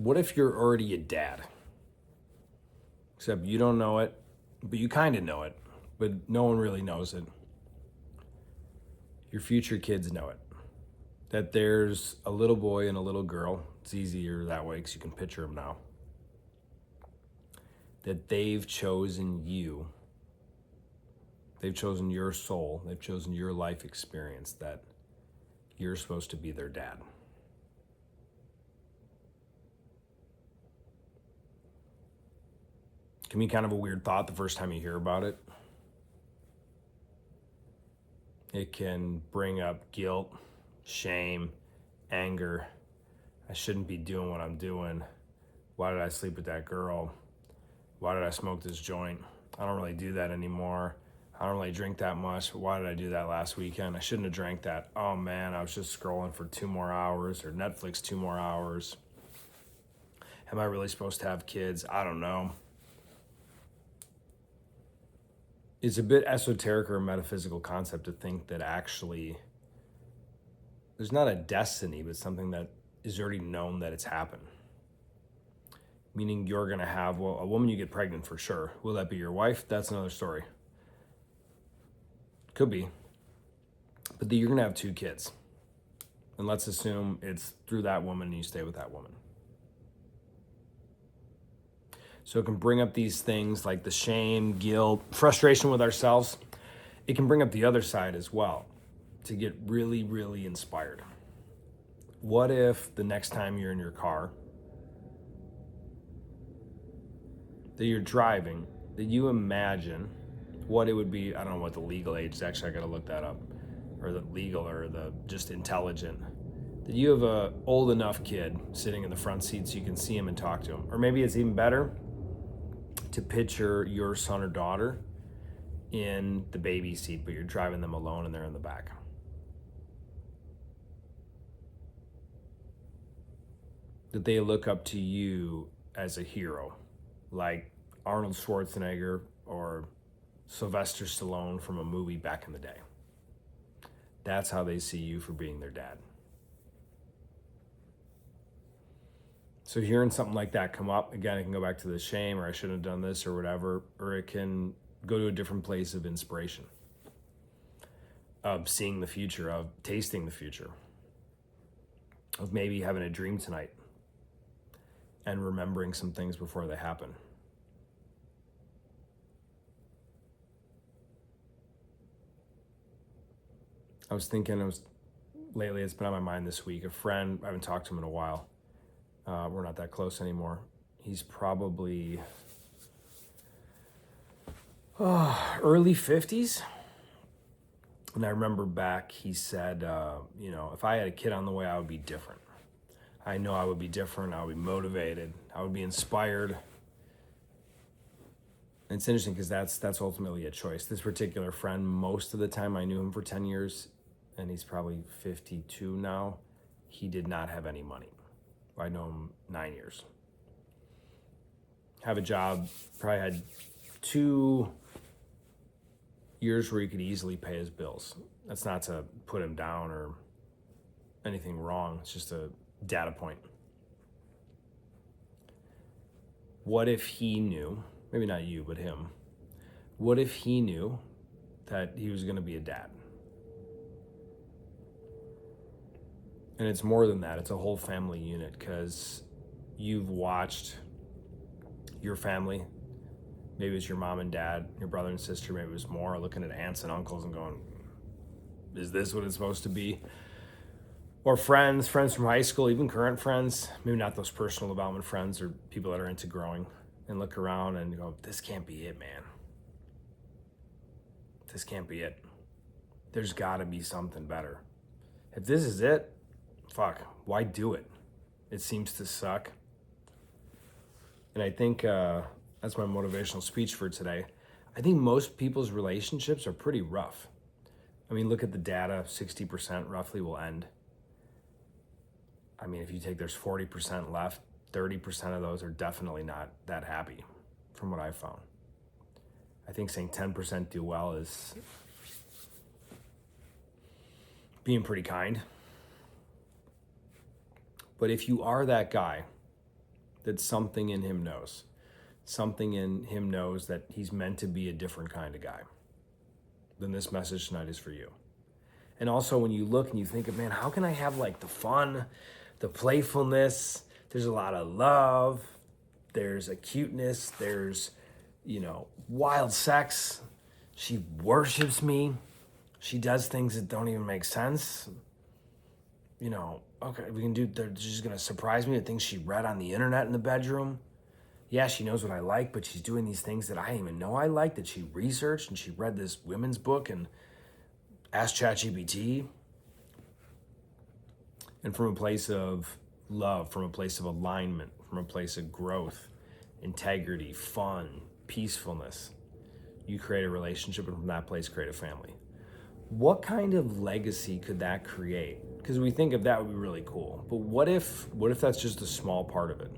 What if you're already a dad? Except you don't know it, but you kind of know it, but no one really knows it. Your future kids know it. That there's a little boy and a little girl. It's easier that way because you can picture them now. That they've chosen you. They've chosen your soul. They've chosen your life experience, that you're supposed to be their dad. It can be kind of a weird thought the first time you hear about it. It can bring up guilt, shame, anger. I shouldn't be doing what I'm doing. Why did I sleep with that girl? Why did I smoke this joint? I don't really do that anymore. I don't really drink that much. Why did I do that last weekend? I shouldn't have drank that. Oh man, I was just scrolling for 2 more hours, or Netflix 2 more hours. Am I really supposed to have kids? I don't know. It's a bit esoteric or a metaphysical concept to think that actually there's not a destiny, but something that is already known that it's happened. Meaning you're going to have, well, a woman you get pregnant for sure. Will that be your wife? That's another story. Could be. But you're going to have 2 kids. And let's assume it's through that woman and you stay with that woman. So it can bring up these things like the shame, guilt, frustration with ourselves. It can bring up the other side as well to get really, really inspired. What if the next time you're in your car that you're driving, that you imagine what it would be, I don't know what the legal age is, actually I gotta look that up, or the legal or the just intelligent, that you have a old enough kid sitting in the front seat so you can see him and talk to him. Or maybe it's even better to picture your son or daughter in the baby seat, but you're driving them alone and they're in the back. That they look up to you as a hero, like Arnold Schwarzenegger or Sylvester Stallone from a movie back in the day. That's how they see you for being their dad. So hearing something like that come up, again, it can go back to the shame, or I shouldn't have done this or whatever, or it can go to a different place of inspiration, of seeing the future, of tasting the future, of maybe having a dream tonight and remembering some things before they happen. I was thinking, lately it's been on my mind this week, a friend, I haven't talked to him in a while. We're not that close anymore. He's probably early 50s. And I remember back, he said, if I had a kid on the way, I would be different. I know I would be different. I would be motivated. I would be inspired. And it's interesting because that's ultimately a choice. This particular friend, most of the time I knew him for 10 years, and he's probably 52 now. He did not have any money. I know him 9 years. Have a job, probably had 2 years where he could easily pay his bills. That's not to put him down or anything wrong. It's just a data point. What if he knew, maybe not you, but him, what if he knew that he was going to be a dad? And it's more than that. It's a whole family unit, because you've watched your family. Maybe it's your mom and dad, your brother and sister, maybe it was more, looking at aunts and uncles and going, is this what it's supposed to be? Or friends from high school, even current friends, maybe not those personal development friends or people that are into growing, and look around and go, this can't be it, man. This can't be it. There's gotta be something better. If this is it, fuck, why do it? It seems to suck. And I think that's my motivational speech for today. I think most people's relationships are pretty rough. I mean, look at the data, 60% roughly will end. I mean, if you take there's 40% left, 30% of those are definitely not that happy, from what I've found. I think saying 10% do well is being pretty kind. But if you are that guy that something in him knows. Something in him knows that he's meant to be a different kind of guy. Then this message tonight is for you. And also when you look and you think of, man, how can I have like the fun, the playfulness? There's a lot of love. There's a cuteness. There's, wild sex. She worships me. She does things that don't even make sense. Okay, they're just going to surprise me with things she read on the internet in the bedroom. Yeah, she knows what I like, but she's doing these things that I didn't even know I like, that she researched, and she read this women's book and asked ChatGPT. And from a place of love, from a place of alignment, from a place of growth, integrity, fun, peacefulness, you create a relationship, and from that place create a family. What kind of legacy could that create? Because we think of that would be really cool. But what if that's just a small part of it?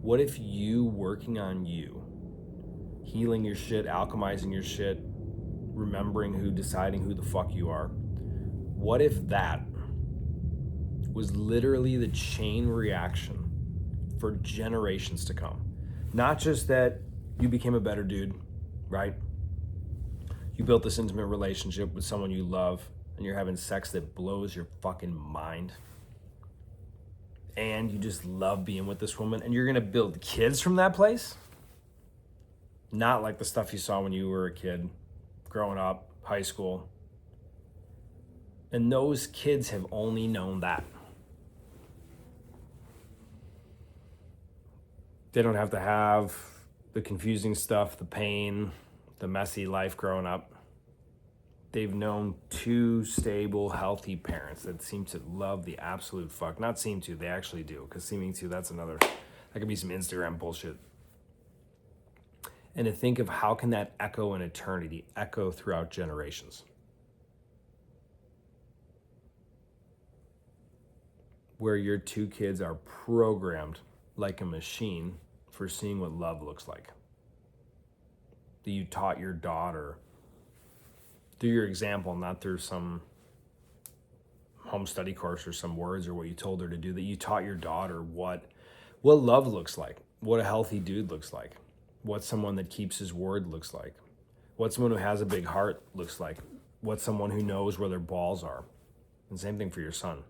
What if you working on you, healing your shit, alchemizing your shit, deciding who the fuck you are? What if that was literally the chain reaction for generations to come? Not just that you became a better dude, right? You built this intimate relationship with someone you love, and you're having sex that blows your fucking mind. And you just love being with this woman, and you're gonna build kids from that place? Not like the stuff you saw when you were a kid, growing up, high school. And those kids have only known that. They don't have to have the confusing stuff, the pain, the messy life growing up. They've known two stable, healthy parents that seem to love the absolute fuck. Not seem to, they actually do. Because seeming to, that could be some Instagram bullshit. And to think of how can that echo in eternity, echo throughout generations. Where your two kids are programmed like a machine for seeing what love looks like. That you taught your daughter through your example, not through some home study course or some words or what you told her to do, that you taught your daughter what love looks like, what a healthy dude looks like, what someone that keeps his word looks like, what someone who has a big heart looks like, what someone who knows where their balls are. And same thing for your son.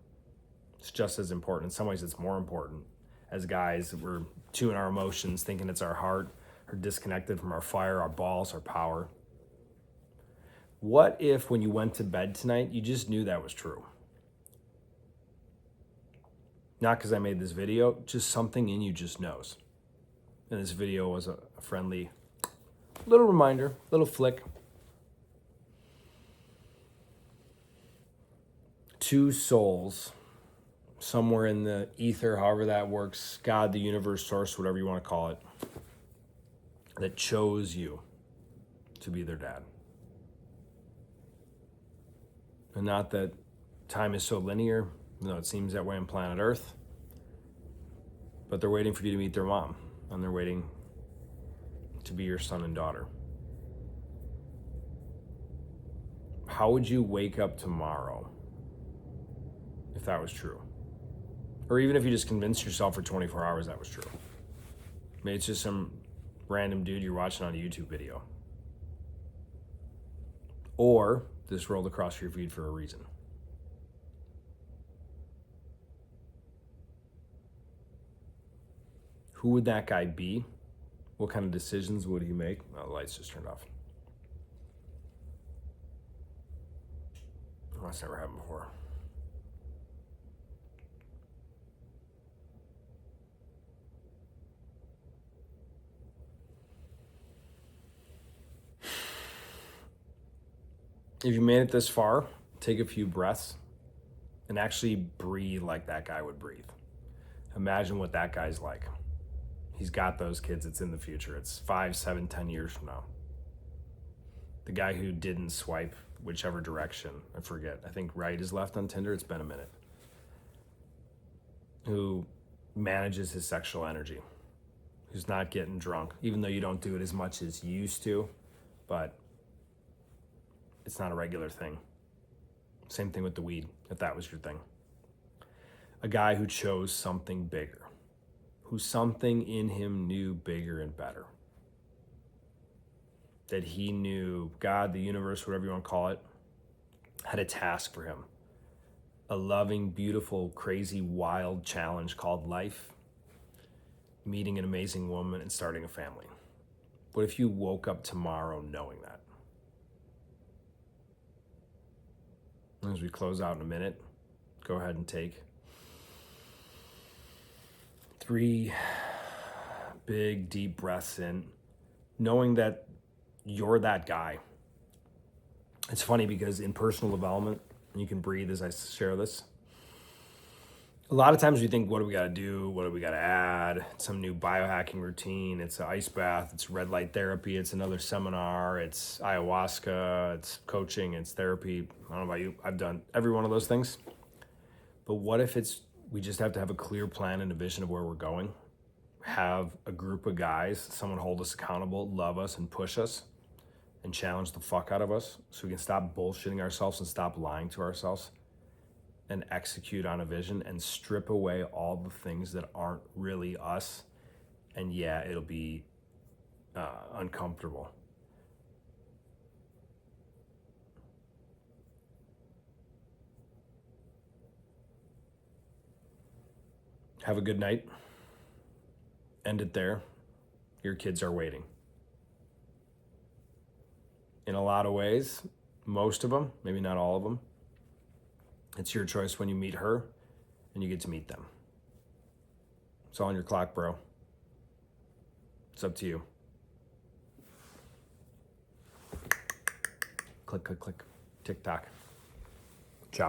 It's just as important. In some ways, it's more important. As guys, we're tuning our emotions, thinking it's our heart, or disconnected from our fire, our balls, our power. What if when you went to bed tonight, you just knew that was true? Not because I made this video, just something in you just knows. And this video was a friendly little reminder, little flick. Two souls, somewhere in the ether, however that works, God, the universe, source, whatever you want to call it, that chose you to be their dad. And not that time is so linear, though it seems that way on planet Earth, but they're waiting for you to meet their mom, and they're waiting to be your son and daughter. How would you wake up tomorrow if that was true? Or even if you just convinced yourself for 24 hours that was true. Maybe it's just some random dude you're watching on a YouTube video. Or this rolled across your feed for a reason. Who would that guy be? What kind of decisions would he make? Oh, the lights just turned off. Oh, that's never happened before. If you made it this far, take a few breaths and actually breathe like that guy would breathe. Imagine what that guy's like. He's got those kids. It's in the future. It's 5, 7, 10 years from now. The guy who didn't swipe whichever direction, I forget. I think right is left on Tinder. It's been a minute. Who manages his sexual energy. Who's not getting drunk, even though you don't do it as much as you used to, but it's not a regular thing. Same thing with the weed, if that was your thing. A guy who chose something bigger. who something in him knew bigger and better. That he knew God, the universe, whatever you want to call it, had a task for him. A loving, beautiful, crazy, wild challenge called life, meeting an amazing woman and starting a family. What if you woke up tomorrow knowing that? As we close out in a minute, go ahead and take 3 big, deep breaths in, knowing that you're that guy. It's funny because in personal development, you can breathe as I share this. A lot of times we think, what do we got to do? What do we got to add? Some new biohacking routine. It's an ice bath. It's red light therapy. It's another seminar. It's ayahuasca. It's coaching. It's therapy. I don't know about you. I've done every one of those things. But what if we just have to have a clear plan and a vision of where we're going? Have a group of guys, someone hold us accountable, love us, and push us, and challenge the fuck out of us so we can stop bullshitting ourselves and stop lying to ourselves and execute on a vision and strip away all the things that aren't really us. And yeah, it'll be uncomfortable. Have a good night. End it there. Your kids are waiting. In a lot of ways, most of them, maybe not all of them, it's your choice when you meet her and you get to meet them. It's all on your clock, bro. It's up to you. Click, click, click. Tick tock. Ciao.